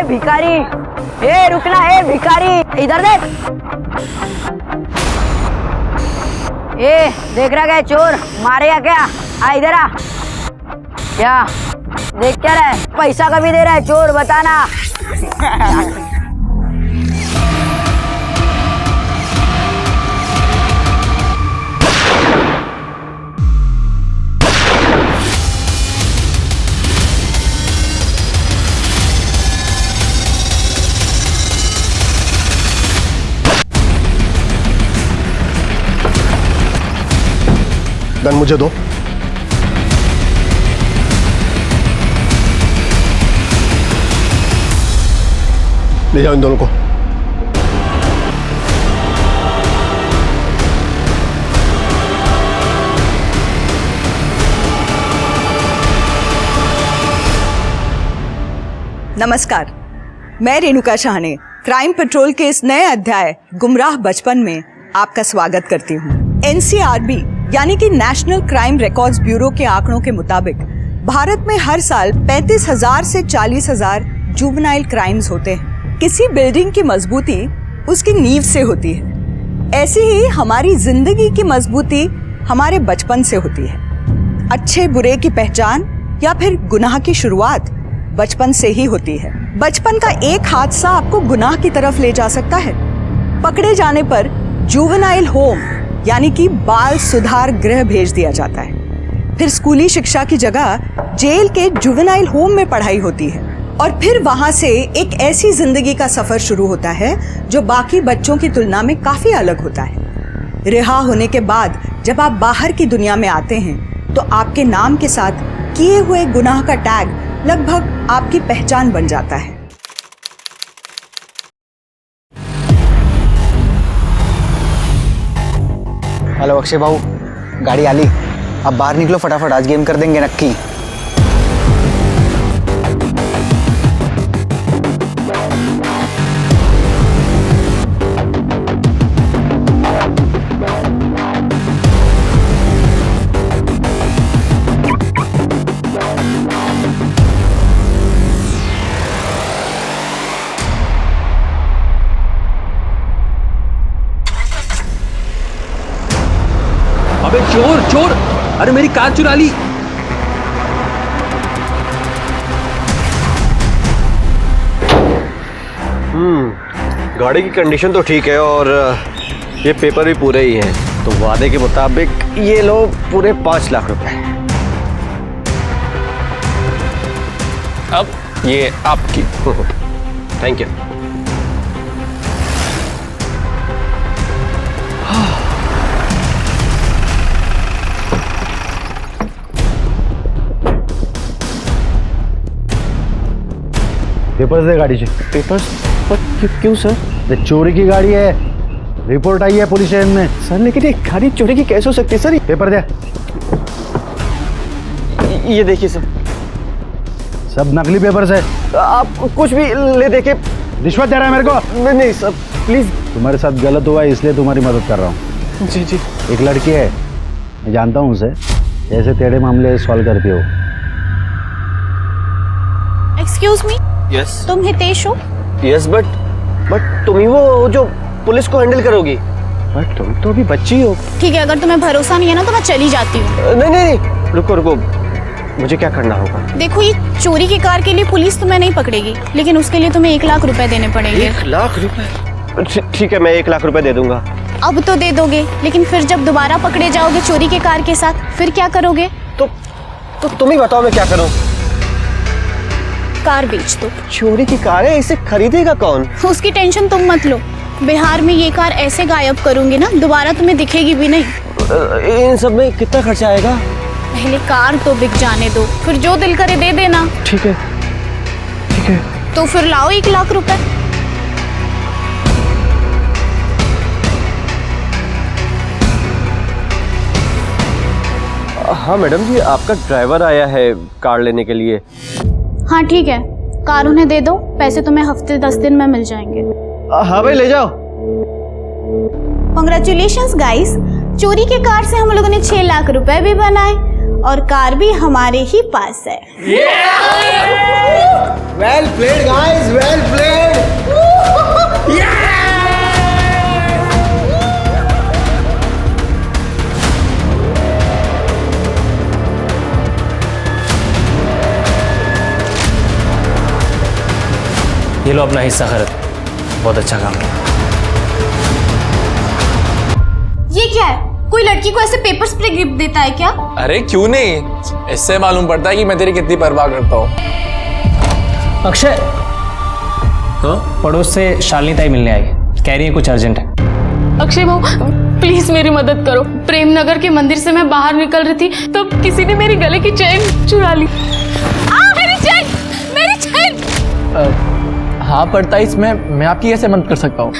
भिखारी, ए रुकना, ए भिखारी इधर देख। ए देख रहा क्या चोर मारेगा क्या? आ इधर आ। क्या देख क्या रहा है? पैसा कभी दे रहा है चोर, बताना। गन मुझे दो। ले जाओ इन दोनों को। नमस्कार, मैं रेणुका शाहने क्राइम पेट्रोल के इस नए अध्याय गुमराह बचपन में आपका स्वागत करती हूँ। NCRB यानी कि नेशनल क्राइम रिकॉर्ड्स ब्यूरो के आंकड़ों के मुताबिक भारत में हर साल 35,000 से 40,000 जुवेनाइल क्राइम्स होते हैं। किसी बिल्डिंग की मजबूती उसकी नींव से होती है, ऐसी ही हमारी जिंदगी की मजबूती हमारे बचपन से होती है। अच्छे बुरे की पहचान या फिर गुनाह की शुरुआत बचपन से ही होती है। बचपन का एक हादसा आपको गुनाह की तरफ ले जा सकता है। पकड़े जाने पर जुवेनाइल होम यानी कि बाल सुधार गृह भेज दिया जाता है। फिर स्कूली शिक्षा की जगह जेल के जुवेनाइल होम में पढ़ाई होती है और फिर वहां से एक ऐसी जिंदगी का सफर शुरू होता है जो बाकी बच्चों की तुलना में काफी अलग होता है। रिहा होने के बाद जब आप बाहर की दुनिया में आते हैं तो आपके नाम के साथ किए हुए गुनाह का टैग लगभग आपकी पहचान बन जाता है। हेलो अक्षय भाऊ, गाड़ी आली। अब बाहर निकलो फटाफट, आज गेम कर देंगे नक्की। अबे चोर चोर, अरे मेरी कार चुरा ली। गाड़ी की कंडीशन तो ठीक है और ये पेपर भी पूरे ही हैं, तो वादे के मुताबिक ये लो पूरे 5 लाख रुपए। अब ये आपकी। Thank you. पेपर्स दे गाड़ी से। पेपर्स? क्यों सर? ये चोरी की गाड़ी है, रिपोर्ट आई है पुलिस स्टेशन में। सर लेकिन ये गाड़ी चोरी की कैसे हो सकती है सर? पेपर दे। ये देखिए सर, सब नकली पेपर्स है। आप कुछ भी ले देके। रिश्वत दे रहा है मेरे को? नहीं सर प्लीज। तुम्हारे साथ गलत हुआ है इसलिए तुम्हारी मदद कर रहा हूँ। जी जी। एक लड़की है, मैं जानता हूँ उसे, ऐसे टेढ़े मामले सॉल्व करती हो। एक्सक्यूज मी, यस तुम हितेश हो? यस बट तुम ही वो जो पुलिस को हैंडल करोगी। बट तुम तो अभी बच्ची हो। ठीक है, अगर तुम्हें भरोसा नहीं है ना तो मैं चली जाती हूँ। नहीं, रुको, मुझे क्या करना होगा? देखो, ये चोरी की कार के लिए पुलिस तुम्हें नहीं पकड़ेगी, लेकिन उसके लिए तुम्हें 1 लाख रुपए देने पड़ेंगे। 1 लाख रुपए? ठीक है, मैं 1 लाख रुपए दे दूंगा। अब तो दे दोगे, लेकिन फिर जब दोबारा पकड़े जाओगे चोरी की कार के साथ, फिर क्या करोगे? तो तुम ही बताओ मैं क्या करूं? कार बेच दो। चोरी की कार है, इसे खरीदेगा कौन? उसकी टेंशन तुम मत लो, बिहार में ये कार ऐसे गायब करूंगी ना, दोबारा तुम्हें दिखेगी भी नहीं। इन सब में कितना खर्चा आएगा? पहले कार तो बिक जाने दो, फिर जो दिल करे दे देना। ठीक है। तो फिर लाओ 1 लाख रुपए। हाँ मैडम जी, आपका ड्राइवर आया है कार लेने के लिए। हाँ ठीक है, कार उन्हें दे दो, पैसे तुम्हें हफ्ते 10 दिन में मिल जाएंगे। हाँ भाई, ले जाओ। कांग्रेचुलेशंस गाइस, चोरी के कार से हम लोगों ने 6 लाख रुपए भी बनाए और कार भी हमारे ही पास है। Well played guys, well played. ये लो अपना हिस्सा खरीद, बहुत अच्छा काम किया। ये क्या है? कोई लड़की को ऐसे पेपर स्प्रे गिफ्ट देता है क्या? अरे क्यों नहीं, इससे मालूम पड़ता है कि मैं तेरी कितनी परवाह करता हूँ। अक्षय, पड़ोस से शालिनी ताई मिलने आई, कह रही है कुछ अर्जेंट है। अक्षय भाऊ, प्लीज मेरी मदद करो। प्रेमनगर के मंदिर से मैं बाहर निकल रही थी तो किसी ने मेरी गले की चेन चुरा ली। मेरी चेन, मेरी चेन। हाँ पर ताई, इसमें मैं आपकी कैसे मदद कर सकता हूँ?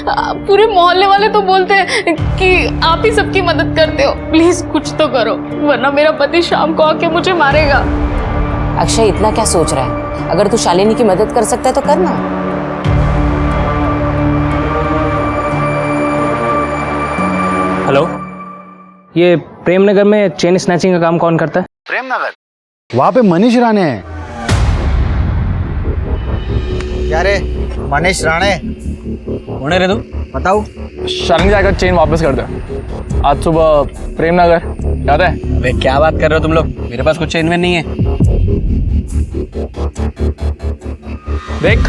पूरे मोहल्ले वाले तो बोलते हैं कि आप ही सबकी मदद करते हो। प्लीज कुछ तो करो, वरना मेरा पति शाम को आके मुझे मारेगा। अक्षय इतना क्या सोच रहा है? अगर तू शालिनी की मदद कर सकता है तो करना। हेलो, ये प्रेमनगर में चेन स्नैचिंग का काम कौन करता है? प्रेमनगर, वहाँ पे मनीष राणे है। क्या रे मनीष राणे, कौन है रे तू? बताओ। शालिनी जाकर चेन वापस कर दे। आज सुबह प्रेमनगर, याद है? अबे क्या बात कर रहे हो तुम लोग? मेरे पास कुछ चेन वेन नहीं है। देख,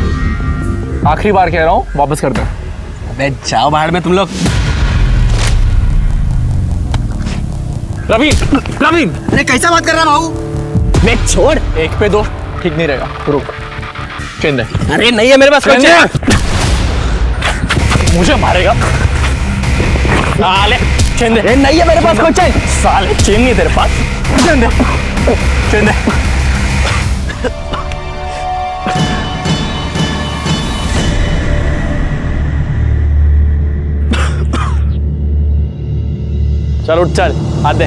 आखिरी बार कह रहा हूँ, वापस कर दे। अबे जाओ बाहर में तुम लोग। रवि, रवि, अरे कैसा बात कर रहा भाऊ? मैं छोड़। एक पे दो ठीक नहीं रहेगा, रुक। चेन दे। अरे नहीं है मेरे पास कुछ चेन। मुझे मारेगा साले। चेन दे। नहीं है मेरे पास कुछ चेन। साले चेन नहीं तेरे पास। चेन दे, चेन दे। चल उठ, चल हाथ दे।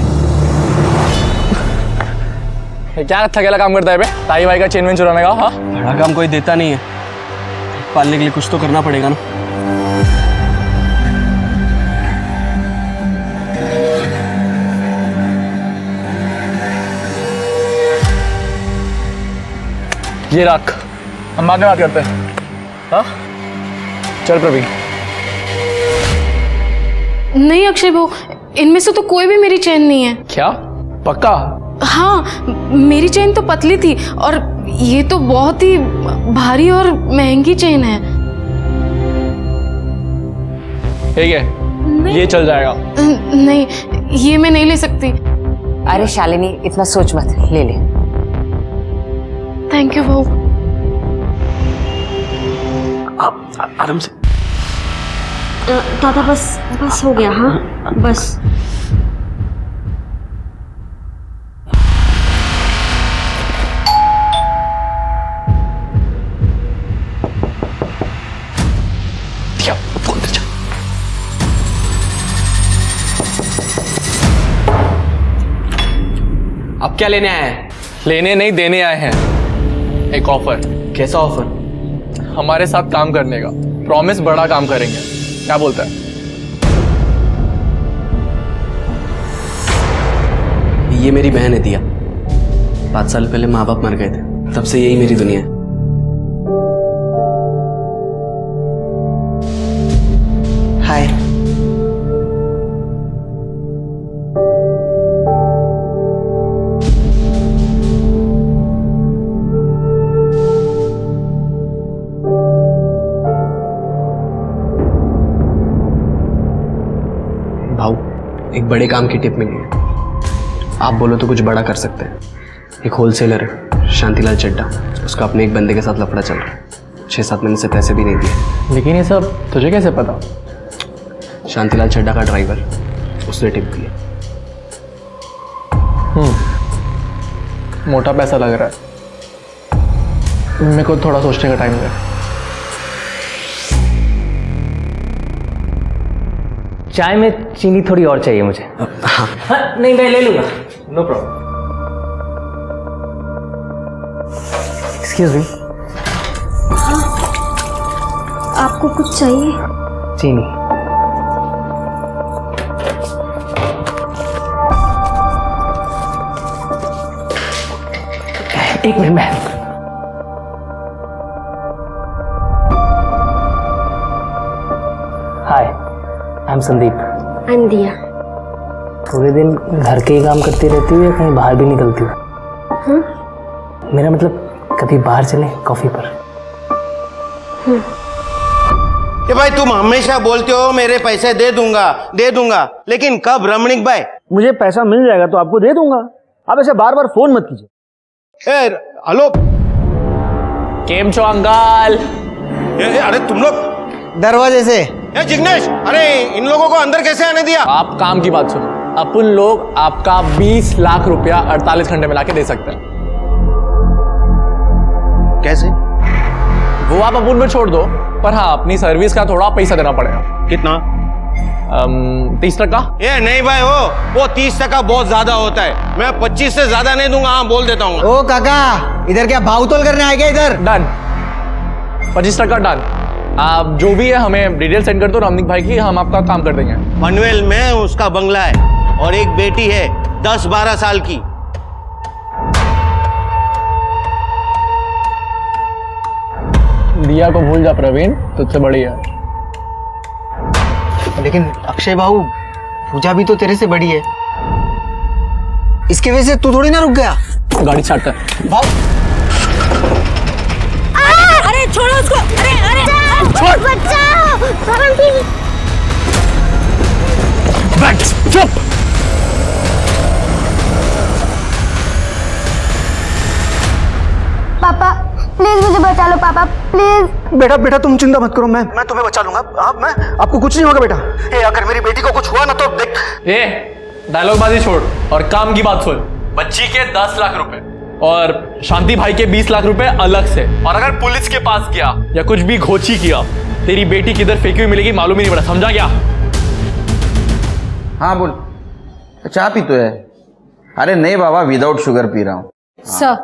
ये क्या थकेला काम करता है बे? ताई भाई का चेन वेन चुराने का? हाँ, बड़ा काम कोई देता नहीं है, पालने के लिए कुछ तो करना पड़ेगा ना। ये रख, हम बाद में बात करते हैं। हाँ चल प्रवीण। नहीं अक्षय भाऊ, इनमें से तो कोई भी मेरी चेन नहीं है। क्या पक्का? हाँ, मेरी चेन तो पतली थी और ये तो बहुत ही भारी और महंगी चेन है। ठीक है, ये चल जाएगा। नहीं, ये मैं नहीं ले सकती। अरे शालिनी इतना सोच मत, ले ले। थैंक यू भाऊ। आराम से। दादा बस हो गया। हाँ बस। अब क्या लेने आए हैं? लेने नहीं, देने आए हैं एक ऑफर। कैसा ऑफर? हमारे साथ काम करने का, प्रॉमिस बड़ा काम करेंगे। क्या बोलता है? ये मेरी बहन है दिया। 5 साल पहले माँ बाप मर गए थे, तब से यही मेरी दुनिया है। हाय। भाऊ, एक बड़े काम की टिप मिली है। आप बोलो तो कुछ बड़ा कर सकते हैं। एक होलसेलर है शांतिलाल चड्डा, उसका अपने एक बंदे के साथ लफड़ा चल रहा है। 6-7 महीने से पैसे भी नहीं दिए। लेकिन ये सब तुझे कैसे पता? शांतिलाल चड्डा का ड्राइवर, उसने टिप दी है। मोटा पैसा लग रहा है। मेरे को थोड़ा सोचने का टाइम दे। चाय में चीनी थोड़ी और चाहिए मुझे। हाँ, नहीं मैं ले लूंगा, नो प्रॉब्लम। Excuse me. आपको कुछ चाहिए? चीनी। एक मिनट में। Hi, I am Sandeep. I am Diya. पूरे दिन घर के ही काम करती रहती है या कहीं बाहर भी निकलती हो? मेरा मतलब कभी बाहर चले कॉफी पर? कि भाई तुम हमेशा बोलते हो मेरे पैसे दे दूंगा, लेकिन कब रमणीक भाई? मुझे पैसा मिल जाएगा तो आपको दे दूंगा, आप ऐसे बार बार फोन मत कीजिए। हेलो, केम छो अंकल? अरे तुम लोग दरवाजे से। जिग्नेश, अरे इन लोगों को अंदर कैसे आने दिया? आप काम की बात सुनो, अपन लोग आपका 20 लाख रुपया 48 घंटे में लाके दे सकते हैं। कैसे? वो आप अपन में छोड़ दो, पर हाँ अपनी सर्विस का थोड़ा पैसा देना पड़ेगा। कितना? 30%। ये नहीं भाई, वो 30% बहुत ज्यादा होता है। मैं 25 से ज्यादा नहीं दूंगा, हाँ बोल देता हूँ। ओ काका, इधर क्या भाव तोल करने आए क्या इधर? Done, 25% done. आप जो भी है हमें डिटेल सेंड कर दो रमणीक भाई की, हम आपका काम कर देंगे। पनवेल में उसका बंगला है और एक बेटी है 10-12 साल की। दिया को भूल जा प्रवीण, तुझसे बड़ी है। लेकिन अक्षय बाबू, पूजा भी तो तेरे से बड़ी है, इसकी वजह से तू थोड़ी ना रुक गया। गाड़ी स्टार्ट कर। भाव अरे छोड़ो उसको, अरे छोड़, बचाओ। बैठ, चुप। पापा प्लीज मुझे बचा लो, पापा प्लीज। बेटा बेटा तुम चिंता मत करो, मैं तुम्हें बचा लूंगा। मैं आपको कुछ नहीं होगा बेटा। अगर मेरी बेटी को कुछ हुआ ना तो देख। डायलॉग बाजी छोड़ और काम की बात सुन। बच्ची के 10 लाख रुपए और शांति भाई के 20 लाख रुपए अलग से, और अगर पुलिस के पास गया या कुछ भी घोची किया, तेरी बेटी किधर फेंकी हुई मिलेगी मालूम ही नहीं पड़ा, समझा क्या? हाँ बोल, चाय पी तो है? अरे नहीं बाबा, विदाउट शुगर पी रहा हूँ। सर,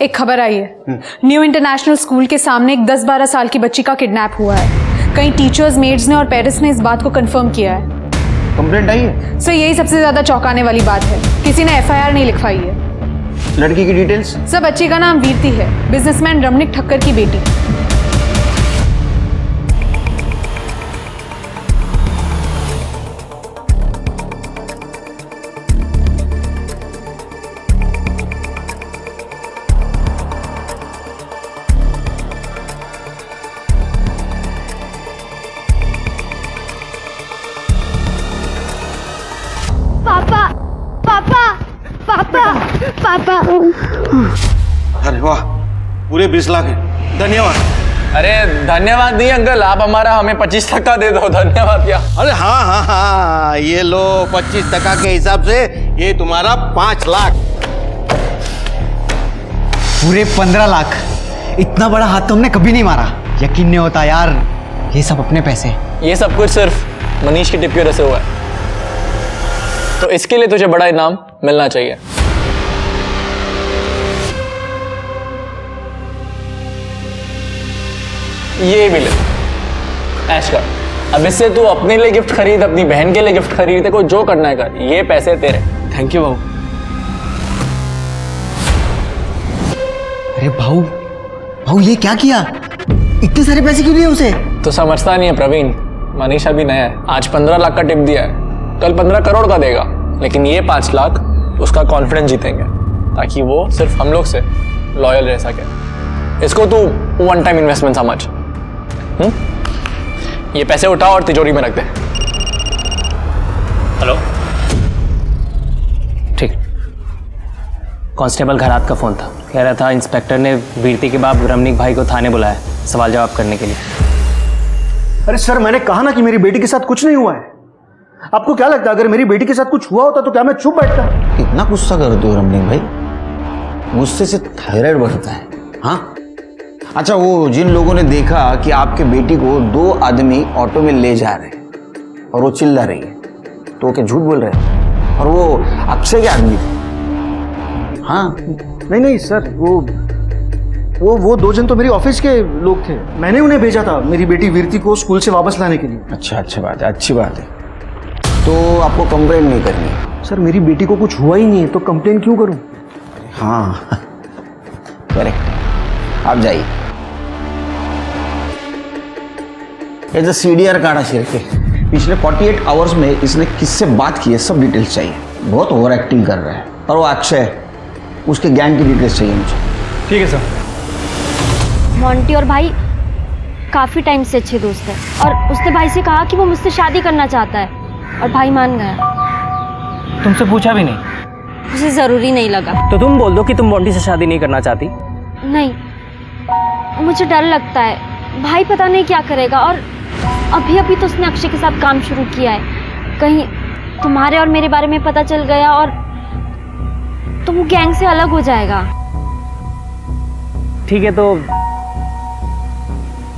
एक खबर आई है, न्यू इंटरनेशनल स्कूल के सामने एक 10-12 साल की बच्ची का किडनैप हुआ है। कई टीचर्स, मेड्स ने और पेरेंट्स ने इस बात को कंफर्म किया है। कंप्लेंट आई है? सर, यही सबसे ज्यादा चौंकाने वाली बात है, किसी ने FIR नहीं लिखवाई है। लड़की की डिटेल्स? सर, बच्ची का नाम वीरती है, बिजनेसमैन रमणीक ठक्कर की बेटी। पापा। अरे वाह, पूरे 20 लाख है, धन्यवाद। अरे धन्यवाद नहीं अंकल, आप हमें 25% दे दो। धन्यवाद क्या? अरे हाँ, ये लो 25% के हिसाब से ये तुम्हारा 5 लाख। पूरे 15 लाख। इतना बड़ा हाथ तो हमने कभी नहीं मारा। यकीन नहीं होता यार, ये सब अपने पैसे। ये सब कुछ सिर्फ मनीष की टिप की वजह से हुआ है, तो इसके लिए तुझे बड़ा इनाम मिलना चाहिए। ये भी ले, ऐश कर। अब इससे तू अपने लिए गिफ्ट खरीद, अपनी बहन के लिए गिफ्ट खरीद, तेरे को जो करना है कर। ये पैसे तेरे। थैंक यू भाऊ। अरे भाऊ ये क्या किया? इतने सारे पैसे क्यों दिए उसे? तो समझता नहीं है प्रवीण, मनीष अभी नया है। आज 15 लाख का टिप दिया है, कल 15 करोड़ का देगा, लेकिन ये 5 लाख उसका कॉन्फिडेंस जीतेंगे, ताकि वो सिर्फ हम लोग से लॉयल रह सके। इसको तू वन टाइम इन्वेस्टमेंट समझ। ये पैसे उठा और तिजोरी में रख दे। हेलो, ठीक। कांस्टेबल घरात का फोन था, कह रहा था इंस्पेक्टर ने वीरती के बाप रमणीक भाई को थाने बुलाया सवाल जवाब करने के लिए। अरे सर, मैंने कहा ना कि मेरी बेटी के साथ कुछ नहीं हुआ है। आपको क्या लगता है अगर मेरी बेटी के साथ कुछ हुआ होता तो क्या मैं चुप बैठता? इतना गुस्सा करते हो रमणीक भाई? गुस्से से थायराइड बढ़ता है। हाँ अच्छा, वो जिन लोगों ने देखा कि आपके बेटी को 2 आदमी ऑटो में ले जा रहे हैं और वो चिल्ला रही है, तो क्या झूठ बोल रहे हैं? और वो अक्षय के आदमी थे? हाँ नहीं सर, वो 2 जन तो मेरी ऑफिस के लोग थे। मैंने उन्हें भेजा था मेरी बेटी वीरती को स्कूल से वापस लाने के लिए। अच्छा, अच्छी बात है, अच्छी बात है। तो आपको कंप्लेंट नहीं करनी? सर, मेरी बेटी को कुछ हुआ ही नहीं है तो कंप्लेंट क्यों करूं? हाँ करेक्ट, आप जाइए। ये तो CDR काटा सिर के। पिछले 48 आवर्स में इसने किससे बात की है सब डिटेल्स चाहिए। बहुत ओवर एक्टिंग कर रहा है। और वो अक्षय, उसके गैंग की डिटेल्स चाहिए मुझे। ठीक है सर। मोंटी और भाई काफी टाइम से अच्छे दोस्त हैं और उसने भाई से कहा कि वो मुझसे शादी करना चाहता है और भाई मान गया। तुमसे पूछा भी नहीं? उसे जरूरी नहीं लगा। तो तुम बोल दो कि तुम मोंटी से शादी नहीं करना चाहती। नहीं, मुझे डर लगता है, भाई पता नहीं क्या करेगा। और अभी अभी तो उसने अक्षय के साथ काम शुरू किया है। कहीं तुम्हारे और मेरे बारे में पता चल गया और तो वो गैंग से अलग हो जाएगा। ठीक है, तो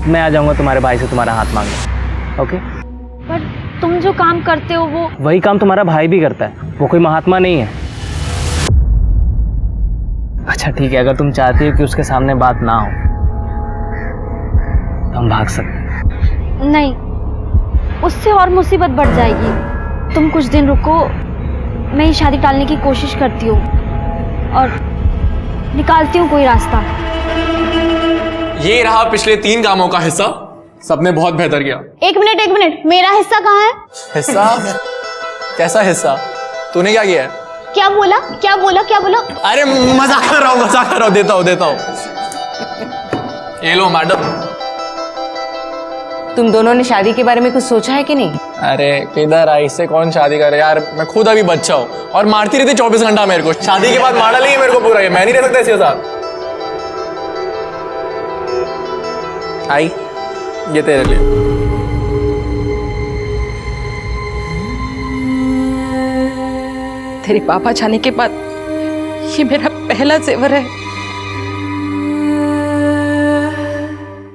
मैं आ जाऊंगा तुम्हारे भाई से तुम्हारा हाथ मांगने। ओके? पर तुम जो काम करते हो वो वही काम तुम्हारा भाई भी करता है, वो कोई महात्मा नहीं है। अच्छा ठीक है, अगर तुम चाहती हो कि उसके सामने बात ना हो तो हम भाग सकते हैं। नहीं, उससे और मुसीबत बढ़ जाएगी। तुम कुछ दिन रुको, मैं ये शादी टालने की कोशिश करती हूँ और निकालती हूँ कोई रास्ता। ये रहा पिछले 3 कामों का हिस्सा। सबने बहुत बेहतर किया। एक मिनट, मेरा हिस्सा कहाँ है? हिस्सा? कैसा हिस्सा? तूने क्या किया है? क्या बोला? अरे मजाक कर रहा हूँ, देता हूँ। ये लो मैडम। तुम दोनों ने शादी के बारे में कुछ सोचा है कि नहीं? अरे किधर आई, इससे कौन शादी करे यार। मैं खुद अभी बच्चा हूँ और मारती रहती 24 घंटा मेरे को। शादी के बाद मारा नहीं मेरे को पूरा। मैं नहीं रह सकता इसके साथ। आई, ये तेरे लिए। तेरे पापा जाने के बाद ये मेरा पहला जेवर है।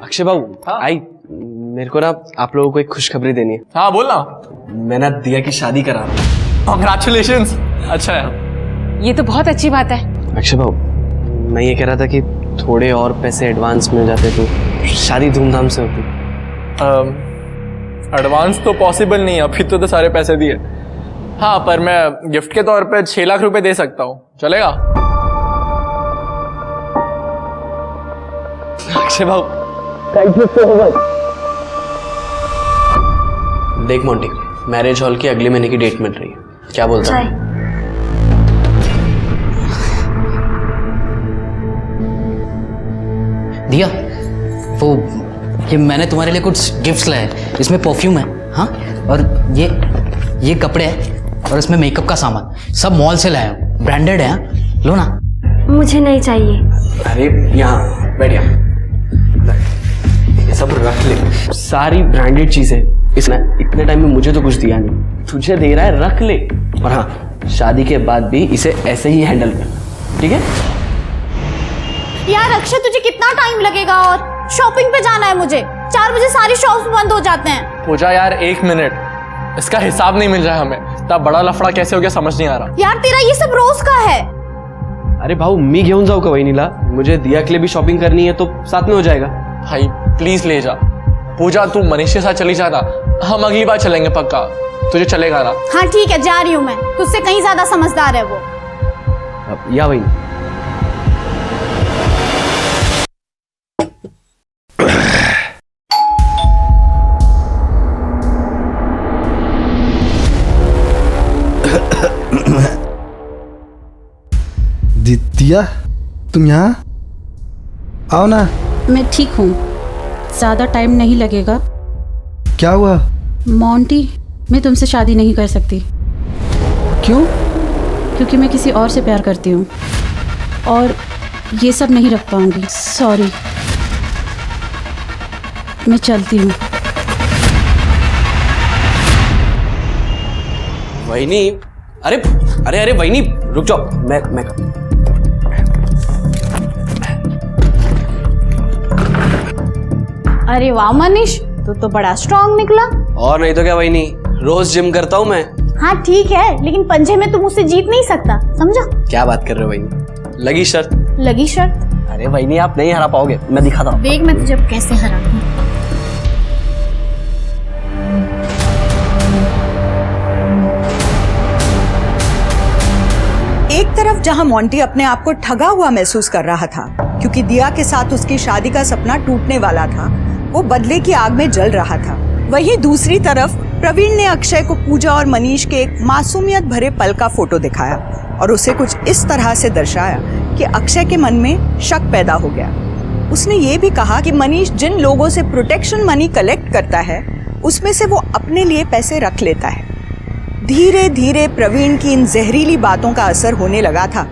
अक्षय बाबू, आई मेरे को ना आप लोगों को एक खुशखबरी देनी है। हाँ बोलना। मैं ना दिया की शादी करा रहा हूँ। कांग्रेचुलेशंस। अच्छा है, ये तो बहुत अच्छी बात है। अक्षय बाबू, मैं ये कह रहा था कि थोड़े और पैसे एडवांस मिल जाते तो शादी धूमधाम से होती। एडवांस तो पॉसिबल नहीं है, अभी तो सारे पैसे दिए। हाँ, पर मैं गिफ्ट के तौर पे 6 लाख रुपए दे सकता हूँ, चलेगा? अक्षय बाबू, थैंक यू सो मच। देख मोंटी, मैरिज हॉल की अगले महीने की डेट मिल रही है, क्या बोलता है? दिया, वो ये मैंने तुम्हारे लिए कुछ गिफ्ट्स लाए हैं। इसमें परफ्यूम है, हाँ, और ये कपड़े हैं और इसमें मेकअप का सामान। सब मॉल से लाया हूँ, ब्रांडेड है, हाँ? लो ना। मुझे नहीं चाहिए। अरे यहाँ बैठ, ये सब रख ले, सारी ब्रांडेड चीजें। इतने टाइम में मुझे तो कुछ दिया नहीं, तुझे दे रहा है, रख ले। और हाँ, शादी के बाद भी इसे ऐसे ही हैंडल कर, ठीक है? यार अक्षय, तुझे कितना टाइम लगेगा? और शॉपिंग पे जाना है मुझे। 4 बजे सारी शॉप्स बंद हो जाते हैं। पूजा यार 1 मिनट, इसका हिसाब नहीं मिल रहा है हमें। तब बड़ा लफड़ा कैसे हो गया समझ नहीं आ रहा। यार तेरा ये सब रोज का है। अरे भाऊ, मी घेऊन जाऊ का वहिनीला? मुझे दिया के लिए भी शॉपिंग करनी है तो साथ में हो जाएगा। भाई प्लीज ले जा। पूजा तू मनीष के साथ चली जाना, हम अगली बार चलेंगे पक्का। तुझे चलेगा ना? हाँ ठीक है, जा रही हूँ मैं। तुझसे कहीं ज्यादा समझदार है वो। या वही दिया, तुम यहाँ आओ ना। मैं ठीक हूँ, ज़्यादा टाइम नहीं लगेगा। क्या हुआ? मोंटी, मैं तुमसे शादी नहीं कर सकती। क्यों? क्योंकि मैं किसी और से प्यार करती हूँ और ये सब नहीं रख पाऊंगी। सॉरी, मैं चलती हूँ। वहिनी, अरे अरे अरे वहिनी रुक जाओ, मैं अरे वाह मनीष, तू तो बड़ा स्ट्रांग निकला। और नहीं तो क्या वहिनी, रोज जिम करता हूँ मैं। हाँ ठीक है, लेकिन पंजे में तुम मुझसे जीत नहीं सकता, समझा? क्या बात कर रहे हो वहिनी? लगी शर्त? लगी शर्त? अरे वहिनी, आप नहीं हरा पाओगे, मैं दिखाता हूँ। देख मैं तुझे कैसे हराती हूँ। एक तरफ जहां मोंटी अपने आप को ठगा हुआ महसूस कर रहा था क्योंकि दिया के साथ उसकी शादी का सपना टूटने वाला था, वो बदले की आग में जल रहा था। वहीं दूसरी तरफ प्रवीण ने अक्षय को पूजा और मनीष के एक मासूमियत भरे पल का फोटो दिखाया और उसे कुछ इस तरह से दर्शाया कि अक्षय के मन में शक पैदा हो गया। उसने ये भी कहा कि मनीष जिन लोगों से प्रोटेक्शन मनी कलेक्ट करता है उसमें से वो अपने लिए पैसे रख लेता है। धीरे धीरे प्रवीण की इन जहरीली बातों का असर होने लगा था,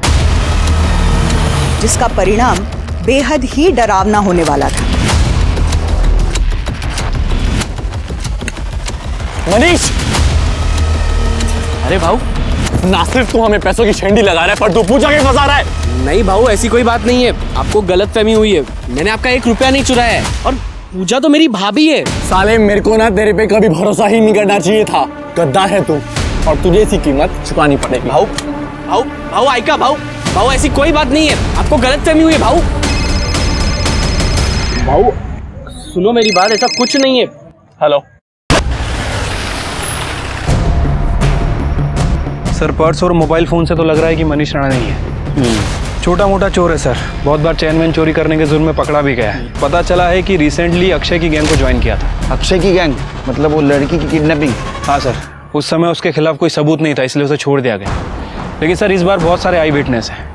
जिसका परिणाम बेहद ही डरावना होने वाला था। मनीष! अरे भाऊ, ना सिर्फ तू हमें पैसों की छेंडी लगा रहा है पर तू पूजा के फंसा रहा है। नहीं भाऊ, ऐसी कोई बात नहीं है, आपको गलतफहमी हुई है। मैंने आपका 1 रुपया नहीं चुराया है और पूजा तो मेरी भाभी है। साले मेरे को ना तेरे पे कभी भरोसा ही नहीं करना चाहिए था। गद्दार है तू और तुझे इसकी कीमत चुकानी पड़ेगी। भाऊ भाऊ भाऊ आइका भाऊ, भाऊ ऐसी कोई बात नहीं है, आपको गलतफहमी हुई है भाऊ। भाऊ सुनो मेरी बात, ऐसा कुछ नहीं है। हेलो सर, पर्स और मोबाइल फोन से तो लग रहा है कि मनीष राणा नहीं है। छोटा मोटा चोर है सर, बहुत बार चैनमैन चोरी करने के जुर्म में पकड़ा भी गया है। पता चला है कि रिसेंटली अक्षय की गैंग को ज्वाइन किया था। अक्षय की गैंग मतलब वो लड़की की किडनैपिंग? हाँ सर, उस समय उसके खिलाफ कोई सबूत नहीं था इसलिए उसे छोड़ दिया गया। लेकिन सर इस बार बहुत सारे आई विटनेस हैं,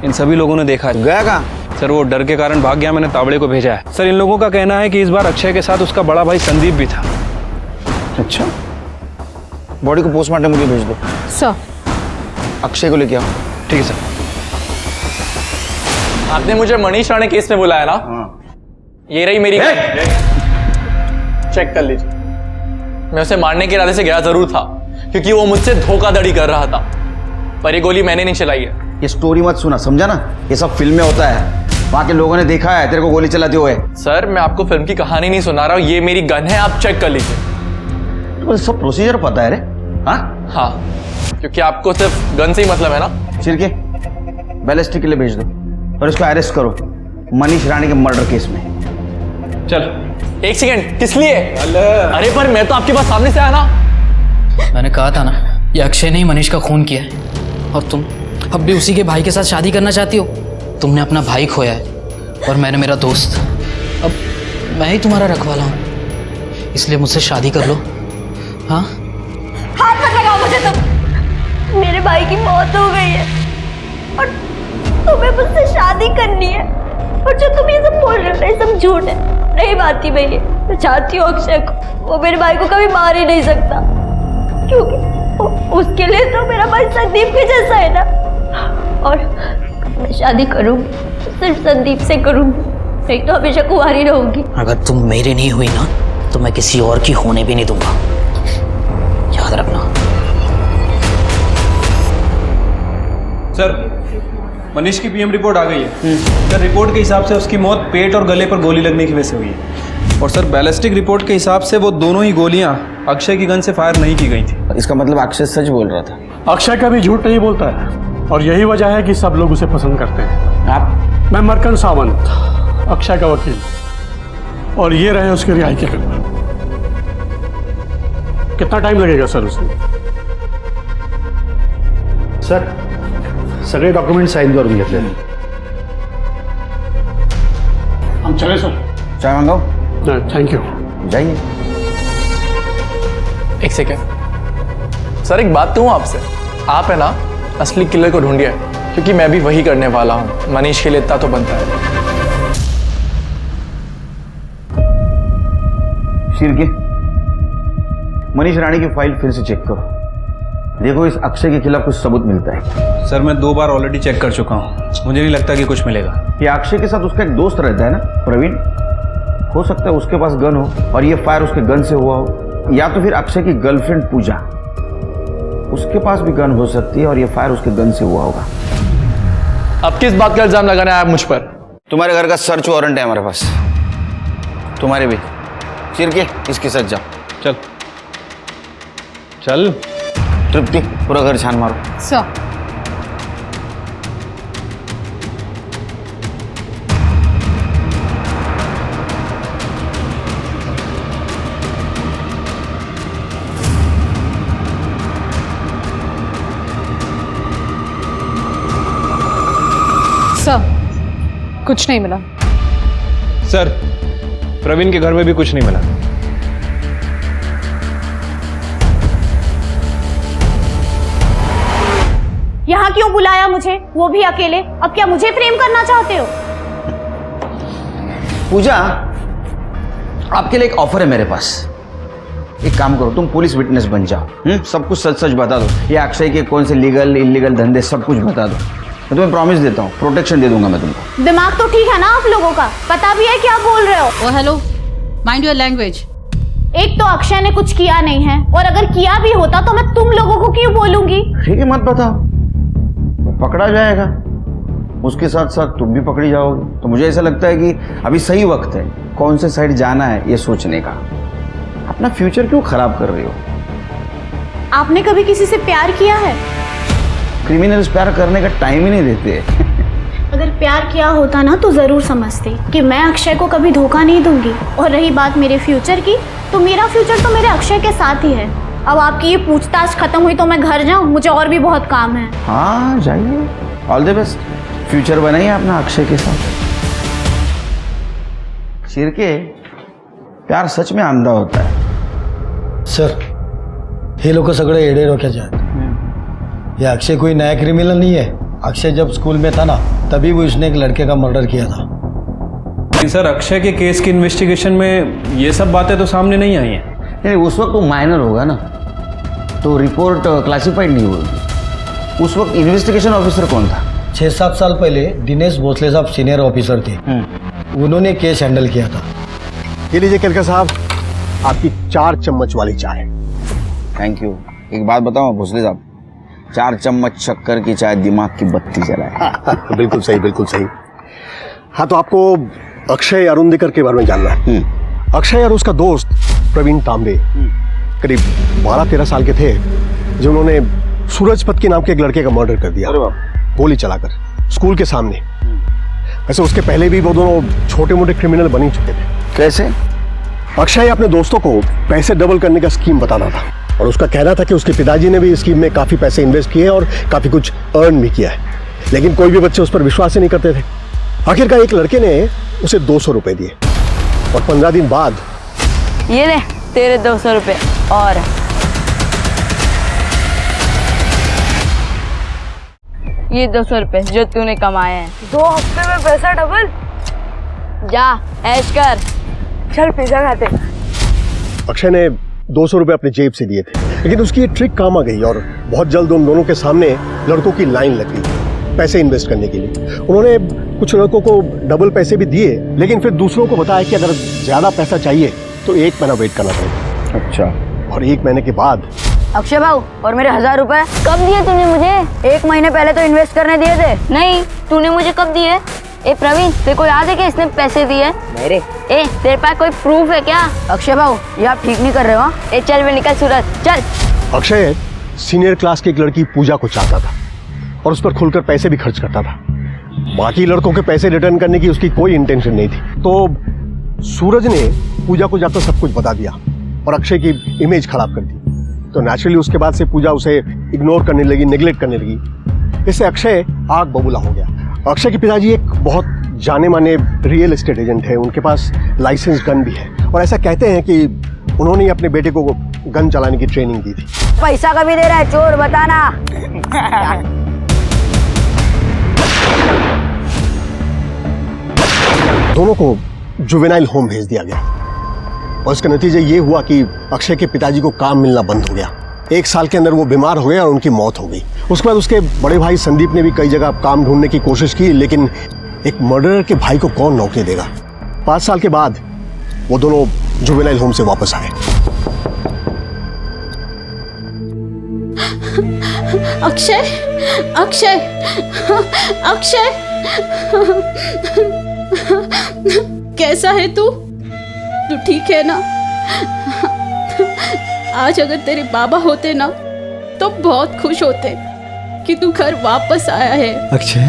इन सभी लोगों ने देखा है। गया कहाँ? सर वो डर के कारण भाग गया, मैंने तावड़े को भेजा है। सर इन लोगों का कहना है कि इस बार अक्षय के साथ उसका बड़ा भाई संदीप भी था। अच्छा, बॉडी को पोस्टमार्टम के लिए भेज दो। सर अक्षय को लेके आओ। ठीक है सर। आपने मुझे मनीष राणे केस में बुलाया ना? ये रही मेरी चेक कर लीजिए। मैं उसे मारने के इरादे से गया जरूर था क्योंकि वो मुझसे धोखाधड़ी कर रहा था, पर ये गोली मैंने नहीं चलाई है। ये स्टोरी मत सुना, समझा ना? ये सब फिल्म में होता है, वहां के लोगों ने देखा है तेरे को गोली चलाते हुए। सर मैं आपको फिल्म की कहानी नहीं सुना रहा हूँ, ये मेरी गन है, आप चेक कर लीजिए। तो सब प्रोसीजर पता है रे? हाँ, क्योंकि आपको सिर्फ गन से ही मतलब है ना। चिरके बैलिस्टिक के लिए भेज दो और इसको अरेस्ट करो मनीष राणे के मर्डर केस में। चल 1 सेकेंड, किस लिए? अरे पर मैं तो आपके पास सामने से आया ना। मैंने कहा था ना, ये अक्षय ने ही मनीष का खून किया है और तुम अब भी उसी के भाई के साथ शादी करना चाहती हो। तुमने अपना भाई खोया है और मैंने मेरा दोस्त। अब मैं ही तुम्हारा रखवाला हूँ, इसलिए मुझसे शादी कर लो। हाँ, हाथ मत लगाओ मुझे तुम। मेरे भाई की मौत हो गई है और तुम्हें मुझसे शादी करनी है, और जो तुम ये सब बोल रहे हो ये सब झूठ है। नहीं मानती मैं ये। मैं चाहती हूँ अक्षय को, वो मेरे भाई को कभी मार ही नहीं सकता क्योंकि उसके लिए तो मेरा भाई संदीप के जैसा है ना। और मैं शादी करूँगी सिर्फ संदीप से करूँगी, नहीं तो हमेशा कुंवारी रहूंगी। अगर तुम मेरी नहीं हुई ना तो मैं किसी और की होने भी नहीं दूंगा, याद रखना। सर मनीष की पीएम रिपोर्ट आ गई है। सर रिपोर्ट के हिसाब से उसकी मौत पेट और गले पर गोली लगने की वजह से हुई है। और सर बैलिस्टिक रिपोर्ट के हिसाब से वो दोनों ही गोलियां अक्षय की गन से फायर नहीं की गई थी। इसका मतलब अक्षय सच बोल रहा था? अक्षय कभी झूठ नहीं बोलता है और यही वजह है कि सब लोग उसे पसंद करते हैं। आप? मैं मरकन सावंत, अक्षय का वकील, और ये रहे उसके रिहाई के पेपर। कितना टाइम लगेगा सर उसमें? सर सगळे डॉक्युमेंट साईन करून घेतले। हम चले सर। चाय मंगाओ? Thank you. जाइए। 1 सेकेंड सर, एक बात कहूँ आपसे, आप है ना असली किलर को ढूंढिए क्योंकि मैं भी वही करने वाला हूँ। मनीष के लिए इतना तो बनता है। शिरके, मनीष राणे की फाइल फिर से चेक करो, देखो इस अक्षय के खिलाफ कुछ सबूत मिलता है। सर मैं 2 बार ऑलरेडी चेक कर चुका हूँ, मुझे नहीं लगता कि कुछ मिलेगा। ये अक्षय के साथ उसका एक दोस्त रहता है ना, प्रवीण, हो सकता है उसके पास गन हो और ये फायर उसके गन से हुआ हो, या तो फिर अक्षय की गर्लफ्रेंड पूजा, उसके पास भी गन हो सकती है और ये फायर उसके गन से हुआ होगा। अब किस बात का इल्जाम लगाना है आप मुझ पर? तुम्हारे घर का सर्च वारंट है हमारे पास, तुम्हारे भी। चिरके इसके साथ जाओ। चल चल। तृप्ति पूरा घर छान मारो। सर कुछ नहीं मिला। सर प्रवीण के घर में भी कुछ नहीं मिला। यहाँ क्यों बुलाया मुझे, वो भी अकेले? अब क्या मुझे प्रेम करना चाहते हो? पूजा, आपके लिए एक ऑफर है मेरे पास। एक काम करो, तुम पुलिस विटनेस बन जाओ। सब कुछ सच सच बता दो। ये अक्षय के कौन से लीगल इलीगल धंधे सब कुछ बता दो। मैं तुम्हें प्रॉमिस देता हूँ, प्रोटेक्शन दे दूंगा मैं तुमको। दिमाग तो ठीक है ना आप लोगों का? पता भी है क्या बोल रहे हो? Hello, mind your language. एक तो अक्षय ने कुछ किया नहीं है, और अगर किया भी होता तो मैं तुम लोगों को क्यों बोलूंगी? ठीक है, मत बताओ, वो पकड़ा जाएगा, उसके साथ साथ तुम भी पकड़ी जाओगे। तो मुझे ऐसा लगता है कि अभी सही वक्त है कौन से साइड जाना है ये सोचने का। अपना फ्यूचर क्यों खराब कर रही हो? आपने कभी किसी से प्यार किया है? क्रिमिनल्स प्यार करने का टाइम ही नहीं देते। अगर प्यार किया होता ना तो जरूर समझते कि मैं अक्षय को कभी धोखा नहीं दूंगी। और रही बात मेरे फ्यूचर की, तो मेरा फ्यूचर तो मेरे अक्षय के साथ ही है। अब आपकी ये पूछताछ खत्म हुई तो मैं घर जाऊं, मुझे और भी बहुत काम है। हाँ जाइए, ऑल द बेस्ट। फ्यूचर बनाइए अपना अक्षय के साथ। शिरके, प्यार सच में अंधा होता है। सर, हे लोग सगळे एडे डोक्याचे आहेत। ये अक्षय कोई नया क्रिमिनल नहीं है। अक्षय जब स्कूल में था ना, तभी वो उसने एक लड़के का मर्डर किया था। लेकिन सर, अक्षय के केस की इन्वेस्टिगेशन में ये सब बातें तो सामने नहीं आई हैं। नहीं, उस वक्त वो माइनर होगा ना, तो रिपोर्ट क्लासिफाइड नहीं होगी। उस वक्त इन्वेस्टिगेशन ऑफिसर कौन था? 6-7 साल पहले दिनेश भोसले साहब सीनियर ऑफिसर थे, उन्होंने केस हैंडल किया था। ये लीजिए केलकर साहब, आपकी 4 चम्मच वाली चाय। Thank you. एक बात बताओ भोसले साहब, 4 चम्मच शक्कर की चाय दिमाग की बत्ती जलाए। बिल्कुल सही, बिल्कुल सही। हाँ, तो आपको अक्षय अरुंधकर के बारे में जानना है। अक्षय और उसका दोस्त प्रवीण तांबे करीब 12-13 साल के थे, जिन्होंने सूरजपत के नाम के एक लड़के का मर्डर कर दिया, गोली चलाकर, स्कूल के सामने। वैसे उसके पहले भी वो दोनों छोटे मोटे क्रिमिनल बन ही चुके थे। कैसे? अक्षय अपने दोस्तों को पैसे डबल करने का स्कीम बताता था, और उसका कहना था कि उसके पिताजी ने भी इस स्कीम में काफी पैसे इन्वेस्ट किए और काफी कुछ अर्न भी किया है, लेकिन कोई भी बच्चे उस पर विश्वास ही नहीं करते थे। आखिरकार एक लड़के ने उसे 200 रुपए दिए, और 15 दिन बाद ये ले तेरे 200 रुपए। और ये 200 रुपए जो तूने कमाए हैं। 2 हफ्ते में पैसा डबल। जा ऐश कर, चल पिज्जा खाते। अक्षय ने 200 रुपए अपने जेब से दिए थे, लेकिन उसकी ये ट्रिक काम आ गई और बहुत जल्द उन दोनों के सामने लड़कों की लाइन लग गई पैसे इन्वेस्ट करने के लिए। उन्होंने कुछ लड़कों को डबल पैसे भी दिए, लेकिन फिर दूसरों को बताया कि अगर ज्यादा पैसा चाहिए तो 1 महीना वेट करना पड़ेगा। अच्छा। और 1 महीने के बाद अक्षय भाऊ, और मेरे 1000 रुपए कब दिए तूने मुझे? 1 महीने पहले तो इन्वेस्ट करने दिए थे। नहीं, तूने मुझे कब दिए? ए प्रवीण, तेरे को याद है कि इसने पैसे दिए? मेरे तेरे पास कोई प्रूफ है क्या? अक्षय भाऊ, ये आप ठीक नहीं कर रहे हो। ए चल वे निकल सूरज, चल। अक्षय सीनियर क्लास की एक लड़की पूजा को चाहता था और उस पर खुलकर पैसे भी खर्च करता था। बाकी लड़कों के पैसे रिटर्न करने की उसकी कोई इंटेंशन नहीं थी। तो सूरज ने पूजा को जाकर सब कुछ बता दिया और अक्षय की इमेज खराब कर दी। तो नेचुरली उसके बाद से पूजा उसे इग्नोर करने लगी, नेग्लेक्ट करने लगी। इससे अक्षय आग बबूला हो गया। अक्षय के पिताजी एक बहुत जाने माने रियल एस्टेट एजेंट है, उनके पास लाइसेंस गन भी है, और ऐसा कहते हैं कि उन्होंने ही अपने बेटे को गन चलाने की ट्रेनिंग दी थी। पैसा कभी दे रहा है चोर, बताना। दोनों को जुवेनाइल होम भेज दिया गया, और इसका नतीजा ये हुआ कि अक्षय के पिताजी को काम मिलना बंद हो गया। 1 साल के अंदर वो बीमार हो गया और उनकी मौत हो गई। उसके बाद उसके बड़े भाई संदीप ने भी कई जगह काम ढूंढने की कोशिश की, लेकिन एक मर्डरर के भाई को कौन नौकरी देगा। 5 साल के बाद वो दोनों जुवेनाइल होम से वापस आए। अक्षय, अक्षय, अक्षय, कैसा है तू? तू ठीक है ना? आज अगर तेरे बाबा होते ना तो बहुत खुश होते कि तू घर वापस आया है। अक्षय,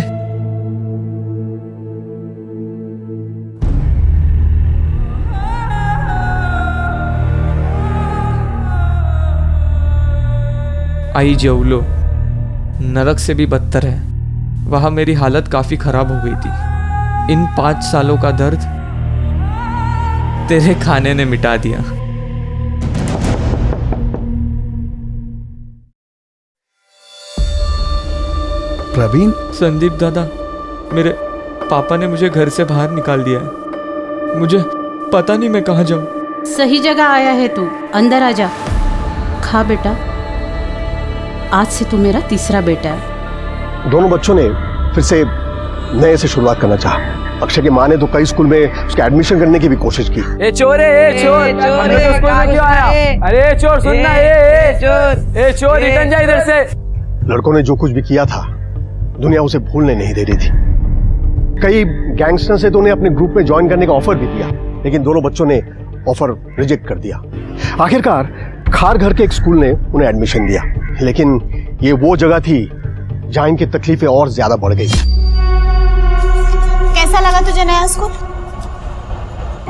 आई जेवलो, नरक से भी बदतर है। वहाँ मेरी हालत काफ़ी ख़राब हो गई थी। इन 5 सालों का दर्द तेरे खाने ने मिटा दिया। प्रवीण? संदीप दादा, मेरे पापा ने मुझे घर से बाहर निकाल दिया है। मुझे पता नहीं मैं कहाँ जाऊँ। सही जगह आया है तू, अंदर आ जा। खा बेटा, आज से तू मेरा तीसरा बेटा है। दोनों बच्चों ने फिर से नए से शुरुआत करना चाहा। अक्षय की माँ ने तो कई स्कूल में उसका एडमिशन करने की भी कोशिश की। ए चोर है, ए चोर, अंदर तो स्कूल में क्यों आया? अरे चोर सुनना, ए चोर रिटर्न जा इधर से। लड़कों ने जो कुछ भी किया था दुनिया उसे भूलने नहीं दे रही थी। कई गैंगस्टर से तो उन्हें अपने ग्रुप में ज्वाइन करने का ऑफर भी दिया, लेकिन दोनों बच्चों ने ऑफर रिजेक्ट कर दिया। आखिरकार खार घर के एक स्कूल ने उन्हें एडमिशन दिया, लेकिन ये वो जगह थी जहां इनकी तकलीफें और ज्यादा बढ़ गई। कैसा लगा तुझे नया स्कूल?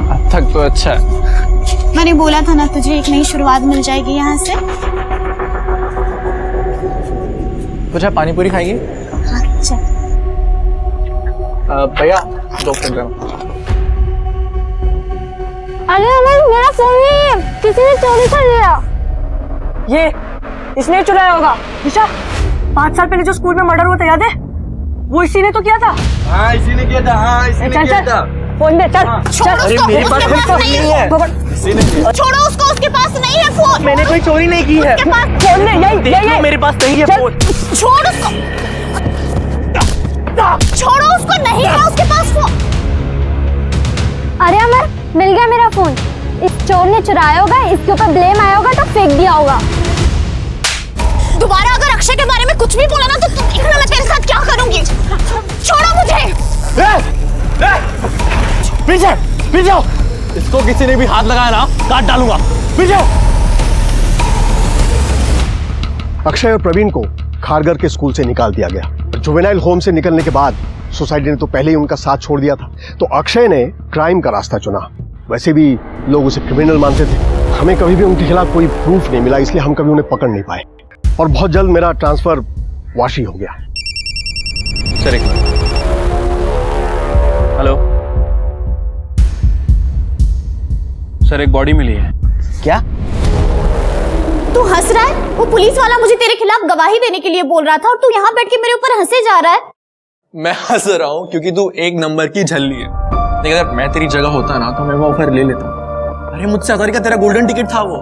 अब तक तो अच्छा है। मैंने बोला था ना तुझे एक नई शुरुआत मिल जाएगी यहाँ से। कुछ आप पानी पूरी खाएंगे? अच्छा भैया 2 प्लेट। अरे अमन, मेरा फोन नहीं है, किसी ने चोरी कर लिया। ये इसने चुराया होगा। निशा, 5 साल पहले जो स्कूल में मर्डर हुआ था याद है? वो इसी ने तो किया था। हाँ इसी ने किया था, हाँ इसी ने किया था। फोन दे, चल। अरे मेरे पास फोन नहीं है। छोड़ो उसको, उसके पास नहीं है फोन। मैंने कोई चोरी नहीं की है। फोन दे, यही मेरे पास नहीं है फोन। छोड़ उसको, छोड़ो उसको, नहीं है उसके पास फोन। अरे अमर, मिल गया मेरा फोन। इस चोर ने चुराया होगा, इसके ऊपर ब्लेम आया होगा तो फेंक दिया होगा। दोबारा अगर अक्षय के बारे में कुछ भी बोला ना तो तुम देखना मैं तेरे साथ क्या करूंगी। छोड़ो मुझे। पीछे पीछे आओ। इसको किसी ने भी हाथ लगाया ना काट डालूंगा। पीछे आओ। अक्षय और प्रवीण को खारघर के स्कूल से निकाल दिया गया। जुवेनाइल होम से निकलने के बाद सोसाइटी ने तो पहले ही उनका साथ छोड़ दिया था, तो अक्षय ने क्राइम का रास्ता चुना। वैसे भी लोग उसे क्रिमिनल मानते थे। हमें कभी भी उनके खिलाफ कोई प्रूफ नहीं मिला, इसलिए हम कभी उन्हें पकड़ नहीं पाए और बहुत जल्द मेरा ट्रांसफर वाशी हो गया। सर एक मिनट। हेलो सर, एक बॉडी मिली है। क्या? तू हंस रहा है? वो पुलिस वाला मुझे तेरे खिलाफ गवाही देने के लिए बोल रहा था और तू यहाँ बैठ के मेरे ऊपर हंसे जा रहा है। मैं हंस रहा हूँ क्योंकि तू एक नंबर की झल्ली है। लेकिन अगर मैं तेरी जगह होता ना तो मैं वो ऑफर ले लेता। अरे मुझसे अगर का तेरा गोल्डन टिकट था वो।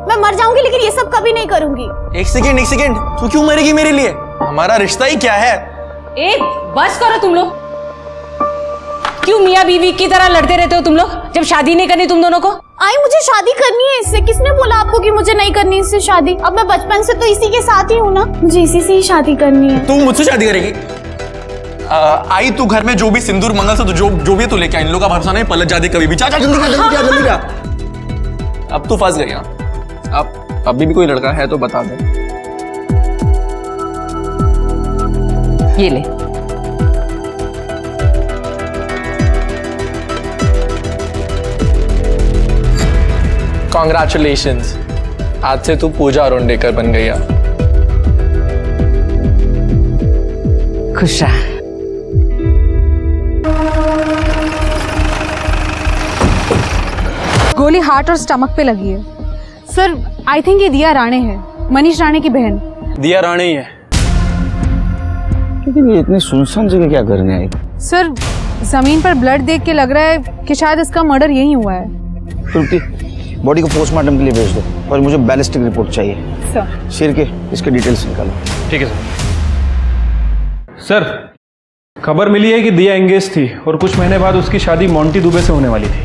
मैं मर जाऊंगी लेकिन ये सब कभी नहीं करूंगी। एक सेकेंड, तू क्यों मरेगी मेरे लिए? हमारा रिश्ता ही क्या है? ए बस करो तुम लोग। क्यों मियाँ बीवी की तरह लड़ते रहते हो तुम लोग, जब शादी नहीं करनी तुम दोनों को? आई मुझे शादी करनी है इससे। किसने बोला आपको कि मुझे नहीं करनी इससे शादी? अब मैं बचपन से तो इसी के साथ ही हूँ ना, मुझे इसी से ही शादी करनी है। तू मुझसे शादी करेगी? आई तू घर में जो भी सिंदूर मंगल से जो भी तू लेके आ, इन लोगों का भरोसा नहीं, पलट जा दे कभी भी। चाचा जल्दी अब तू फंस गई। अब अभी भी कोई लड़का है तो बता दे। ये ले। कॉन्ग्रेचुलेशंस, आज से तू पूजा अरोंडेकर बन गई है। खुश रहा। गोली हार्ट और स्टमक पे लगी है। सर, आई थिंक ये दिया राणे है, मनीष राणे की बहन। दिया राणे ही है। लेकिन ये इतनी सुनसान जगह क्या करने आई? सर, जमीन पर ब्लड देख के लग रहा है कि शायद इसका मर्डर यही हुआ है। श्रुति, बॉडी को पोस्टमार्टम के लिए भेज दो और मुझे बैलिस्टिक रिपोर्ट चाहिए। सर। शेर के इसके डिटेल्स निकालो। ठीक है सर। खबर मिली है कि दिया एंगेज थी और कुछ महीने बाद उसकी शादी मोंटी दुबे से होने वाली थी।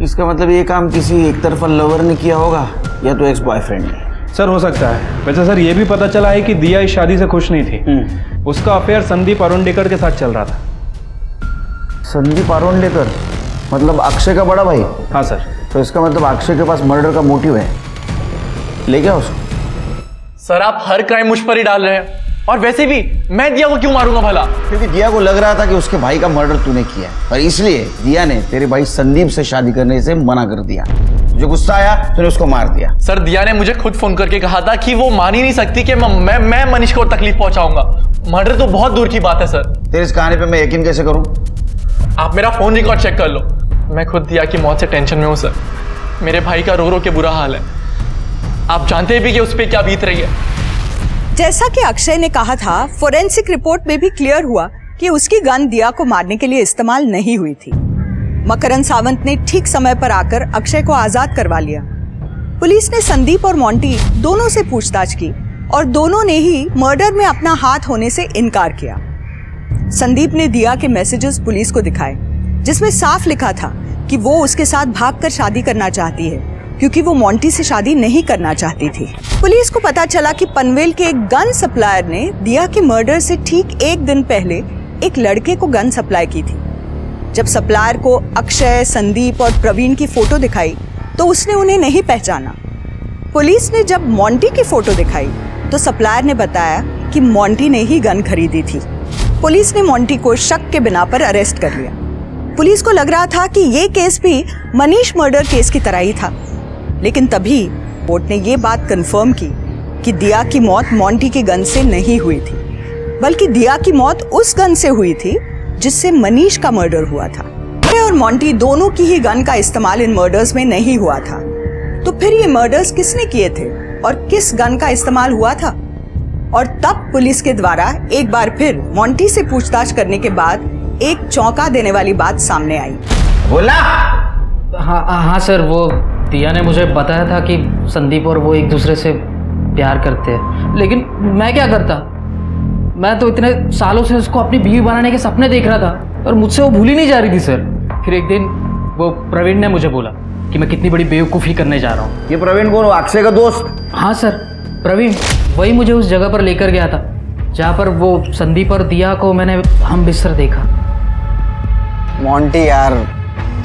इसका मतलब ये काम किसी एक तरफा लवर ने किया होगा या तो एक्स बॉयफ्रेंड ने। सर हो सकता है। वैसे सर ये भी पता चला है कि दिया इस शादी से खुश नहीं थी। उसका अफेयर संदीप अरोंडेकर के साथ चल रहा था। संदीप अरोंडेकर मतलब अक्षय का बड़ा भाई? हाँ सर। तो इसका मतलब अक्षय के पास मर्डर का मोटिव है। ले क्या उसको? सर आप हर क्राइम मुझ पर ही डाल रहे हैं, और वैसे भी मैं दिया को क्यों मारूंगा भला? क्योंकि दिया को लग रहा था कि उसके भाई का मर्डर तूने किया है और इसलिए दिया ने तेरे भाई संदीप से शादी करने से मना कर दिया। जो गुस्सा आया तूने उसको मार दिया। सर दिया ने मुझे खुद फोन करके कहा था कि वो मान ही नहीं सकती कि मैं मनीष को तकलीफ पहुंचाऊंगा। मर्डर तो बहुत दूर की बात है सर। तेरे इस कहानी पे मैं यकीन कैसे करूं? आप मेरा फोन रिकॉर्ड चेक कर लो। मैं खुद दिया की मौत से टेंशन में हूं सर। मेरे भाई का रो रो के बुरा हाल है। आप जानते भी कि उस पर क्या बीत रही है। जैसा कि अक्षय ने कहा था, फोरेंसिक रिपोर्ट में भी क्लियर हुआ कि उसकी गन दिया को मारने के लिए इस्तेमाल नहीं हुई थी। मकरन सावंत ने ठीक समय पर आकर अक्षय को आजाद करवा लिया। पुलिस ने संदीप और मोंटी दोनों से पूछताछ की और दोनों ने ही मर्डर में अपना हाथ होने से इनकार किया। संदीप ने दिया के मैसेजेस पुलिस को दिखाए, जिसमें साफ लिखा था कि वो उसके साथ भागकर शादी करना चाहती है, क्योंकि वो मोंटी से शादी नहीं करना चाहती थी। पुलिस को पता चला कि पनवेल के एक गन सप्लायर ने दिया के मर्डर से ठीक एक दिन पहले एक लड़के को गन सप्लाई की थी। जब सप्लायर को अक्षय, संदीप और प्रवीण की फोटो दिखाई तो उसने उन्हें नहीं पहचाना। पुलिस ने जब मोंटी की फोटो दिखाई तो सप्लायर ने बताया कि मोंटी ने ही गन खरीदी थी। पुलिस ने मोंटी को शक के बिना पर अरेस्ट कर लिया। पुलिस को लग रहा था कि ये केस भी मनीष मर्डर केस की तरह ही था, लेकिन तभी कोर्ट ने ये बात कंफर्म की कि दिया की मौत मोंटी की गन से नहीं हुई थी, बल्कि दिया की मौत उस गन से हुई थी जिससे मनीष का मर्डर हुआ था। और मोंटी दोनों की ही गन का इस्तेमाल इन मर्डर्स में नहीं हुआ था। तो फिर ये मर्डर्स किसने किए थे और किस गन का इस्तेमाल हुआ था? और तब पुलिस के द्वारा एक बार फिर मोंटी से पूछताछ करने के बाद एक चौंका देने वाली बात सामने आई। बोला? हाँ सर, वो दिया ने मुझे बताया था कि संदीप और वो एक दूसरे से प्यार करते हैं, लेकिन मैं क्या करता? मैं तो इतने सालों से उसको अपनी बीवी बनाने के सपने देख रहा था और मुझसे वो भूल ही नहीं जा रही थी सर। फिर एक दिन वो प्रवीण ने मुझे बोला कि मैं कितनी बड़ी बेवकूफ़ी करने जा रहा हूँ। ये प्रवीण कौन? अक्षय का दोस्त? हाँ सर, प्रवीण वही मुझे उस जगह पर लेकर गया था जहाँ पर वो संदीप और दिया को मैंने हम बिस्तर देखा। मोंटी यार,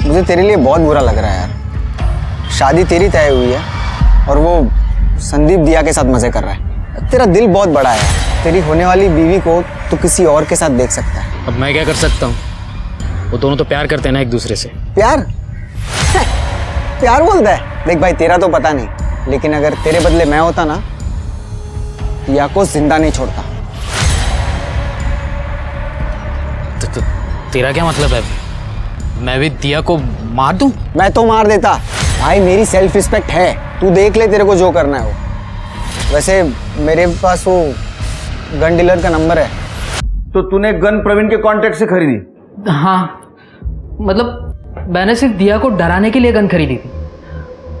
मुझे तेरे लिए बहुत बुरा लग रहा है यार। शादी तेरी तय हुई है और वो संदीप दिया के साथ मजे कर रहा है। तेरा दिल बहुत बड़ा है, तेरी होने वाली बीवी को तो किसी और के साथ देख सकता है। अब मैं क्या कर सकता हूँ? वो दोनों तो प्यार करते हैं ना एक दूसरे से। प्यार? प्यार बोलता है? देख भाई, तेरा तो पता नहीं, लेकिन अगर तेरे बदले मैं होता ना, दिया को जिंदा नहीं छोड़ता। तो तेरा क्या मतलब है? मैं भी दिया को मार दूं? मैं तो मार देता भाई, मेरी सेल्फ रिस्पेक्ट है। तू देख ले तेरे को जो करना है वो। वैसे मेरे पास वो गन डीलर का नंबर है। तो तूने गन प्रवीण के कॉन्टेक्ट से खरीदी? हाँ, मतलब मैंने सिर्फ दिया को डराने के लिए गन खरीदी थी,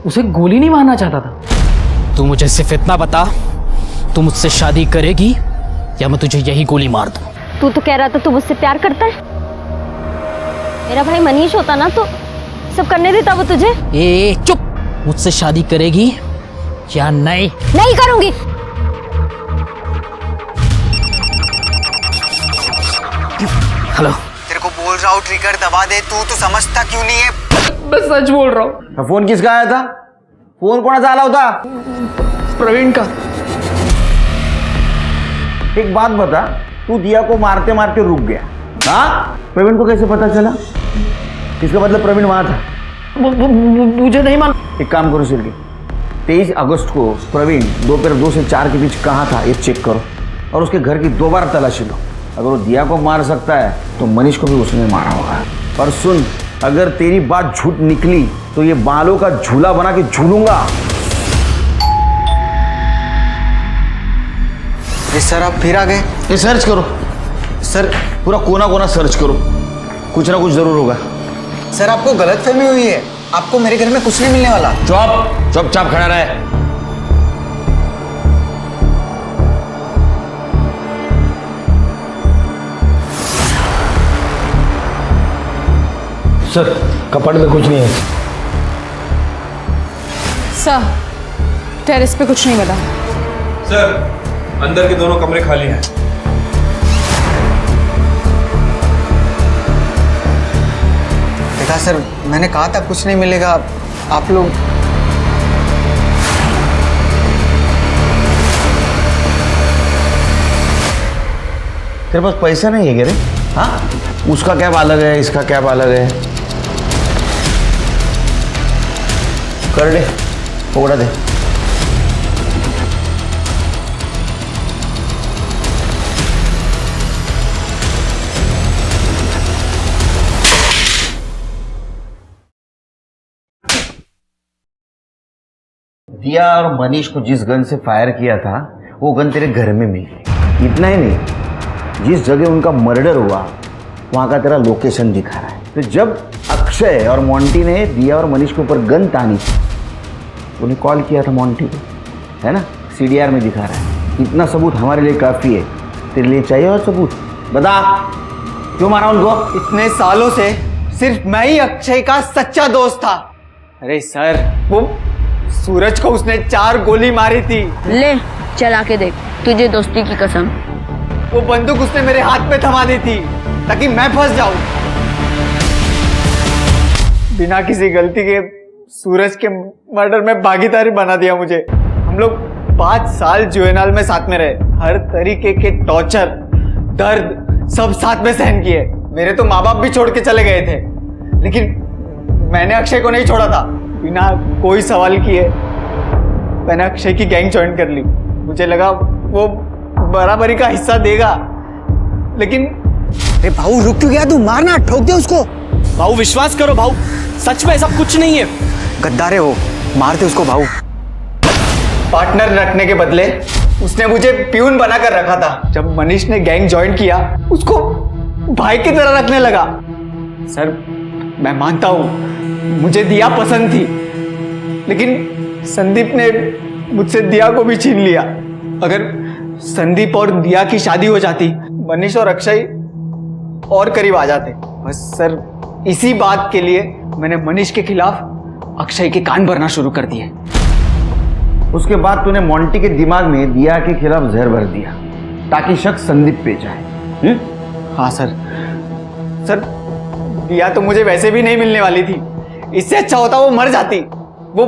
उसे गोली नहीं मारना चाहता था। तू मुझे सिर्फ इतना बता, तू मुझसे शादी करेगी या मैं तुझे यही गोली मार दूं? तू तो कह रहा था तू मुझसे प्यार करता है। मेरा भाई मनीष होता ना तो सब करने देता वो तुझे। ए चुप! मुझसे शादी करेगी या नहीं? नहीं करूंगी। हेलो, तेरे को बोल रहा हूँ ट्रिगर दबा दे, तू तो समझता क्यों नहीं है? मैं सच बोल रहा हूँ। फोन किसका आया था? फोन कौन सा आला होता? प्रवीण का। एक बात बता, तू दिया को मारते मारते रुक गया, हाँ? प्रवीण को कैसे पता चला? इसका मतलब प्रवीण वहां था। मुझे नहीं मान। एक काम करो सिल्की, 23 अगस्त को प्रवीण दोपहर 2 से 4 के बीच कहाँ था ये चेक करो और उसके घर की दोबारा तलाशी लो। अगर वो दिया को मार सकता है तो मनीष को भी उसने मारा होगा। और सुन, अगर तेरी बात झूठ निकली तो ये बालों का झूला बना के झूलूंगा। सर आप फिर आ गए? ये सर्च करो सर, पूरा कोना कोना सर्च करो, कुछ ना कुछ जरूर होगा। सर आपको गलतफहमी हुई है, आपको मेरे घर में कुछ नहीं मिलने वाला। चुपचाप खड़ा रहे। सर कपड़ में कुछ नहीं है। सर टेरेस पे कुछ नहीं मिला। सर अंदर के दोनों कमरे खाली हैं। देखा सर, मैंने कहा था कुछ नहीं मिलेगा। आप लोग तेरे पास पैसा नहीं है क्या रे? हाँ, उसका कैब अलग है, इसका कैब अलग है। कर दे, पकड़ा दे। दिया और मनीष को जिस गन से फायर किया था वो गन तेरे घर में मिली। इतना ही नहीं, जिस जगह उनका मर्डर हुआ वहाँ का तेरा लोकेशन दिखा रहा है। तो जब अक्षय और मोंटी ने दिया और मनीष के ऊपर गन तानी थी, उन्हें कॉल किया था मोंटी को, है ना? CDR में दिखा रहा है। इतना सबूत हमारे लिए काफ़ी है। तेरे लिए चाहिए और सबूत? बता, क्यों मारा उनको? इतने सालों से सिर्फ मैं ही अक्षय का सच्चा दोस्त था। अरे सर, वो सूरज को उसने 4 गोली मारी थी। ले चला के देख, तुझे दोस्ती की कसम। वो बंदूक उसने मेरे हाथ में थमा दी थी ताकि मैं फंस जाऊं। बिना किसी गलती के सूरज के मर्डर में भागीदारी बना दिया मुझे। हम लोग 5 साल जुवेनाइल में साथ में रहे, हर तरीके के टॉर्चर, दर्द सब साथ में सहन किए। मेरे तो माँ बाप भी छोड़ के चले गए थे, लेकिन मैंने अक्षय को नहीं छोड़ा था। बिना कोई सवाल किए मैंने अक्षय की गैंग ज्वाइन कर ली। मुझे लगा वो बराबरी का हिस्सा देगा, लेकिन अरे भाऊ रुक क्यों गया तू? मारना, ठोक दे उसको। भाऊ विश्वास करो भाऊ, सच में ऐसा कुछ नहीं है। गद्दार है वो, मार दे उसको भाऊ। पार्टनर रखने के बदले उसने मुझे प्यून बनाकर रखा था। जब मनीष ने गैंग ज्वाइन किया, उसको भाई की तरह रखने लगा। सर, मैं मानता हूं मुझे दिया पसंद थी, लेकिन संदीप ने मुझसे दिया को भी छीन लिया। अगर संदीप और दिया की शादी हो जाती, मनीष और अक्षय और करीब आ जाते। बस सर, इसी बात के लिए मैंने मनीष के खिलाफ अक्षय के कान भरना शुरू कर दिए। उसके बाद तूने मोंटी के दिमाग में दिया के खिलाफ जहर भर दिया ताकि शक संदीप पे जाए। हाँ सर। सर, दिया तो मुझे वैसे भी नहीं मिलने वाली थी। इससे अच्छा होता वो मर जाती। वो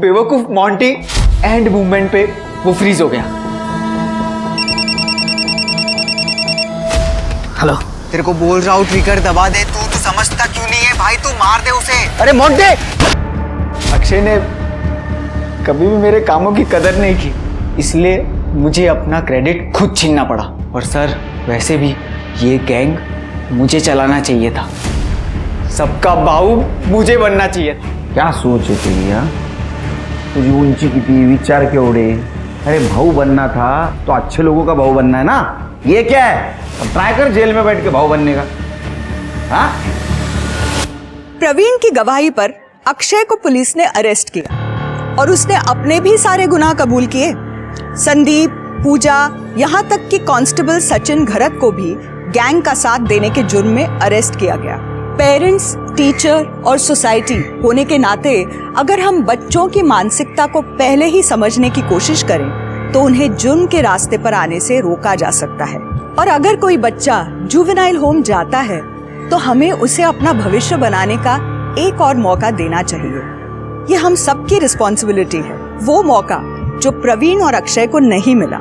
बेवकूफ मोंटी एंड मूवमेंट पे वो फ्रीज हो गया। हेलो, तेरे को बोल रहा हूँ ट्रिगर दबा दे। तू समझता क्यों नहीं है भाई? तू मार दे उसे। अरे मोंटे! अक्षय ने कभी भी मेरे कामों की कदर नहीं की, इसलिए मुझे अपना क्रेडिट खुद छीनना पड़ा। और सर, वैसे भी ये गैंग मुझे चलाना चाहिए था। सबका बाऊ मुझे बनना चाहिए था। क्या सोच है तेरी? हाँ, तुझी ऊंची किती, विचार केवढे? अरे भाऊ बनना था तो अच्छे लोगों का भाऊ बनना है ना। ये क्या है? अब ट्राई कर जेल में बैठ के भाऊ बनने का। हाँ? प्रवीण की गवाही पर अक्षय को पुलिस ने अरेस्ट किया और उसने अपने भी सारे गुनाह कबूल किए। संदीप, पूजा, यहाँ तक कि कांस्टेबल सचिन घरत को भी गैंग का साथ देने के जुर्म में अरेस्ट किया गया। पेरेंट्स, टीचर और सोसाइटी होने के नाते अगर हम बच्चों की मानसिकता को पहले ही समझने की कोशिश करें तो उन्हें जुर्म के रास्ते पर आने से रोका जा सकता है। और अगर कोई बच्चा जुवेनाइल होम जाता है तो हमें उसे अपना भविष्य बनाने का एक और मौका देना चाहिए। ये हम सबकी रिस्पॉन्सिबिलिटी है। वो मौका जो प्रवीण और अक्षय को नहीं मिला,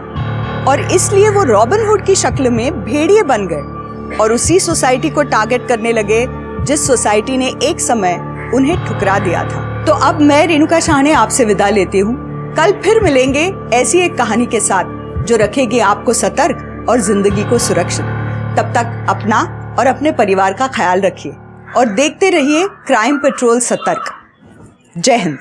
और इसलिए वो रॉबिन हुड की शक्ल में भेड़िए बन गए और उसी सोसाइटी को टारगेट करने लगे जिस सोसाइटी ने एक समय उन्हें ठुकरा दिया था। तो अब मैं रेणुका शाहने आपसे विदा लेती हूँ। कल फिर मिलेंगे ऐसी एक कहानी के साथ जो रखेगी आपको सतर्क और जिंदगी को सुरक्षित। तब तक अपना और अपने परिवार का ख्याल रखिए और देखते रहिए क्राइम पेट्रोल सतर्क। जय हिंद।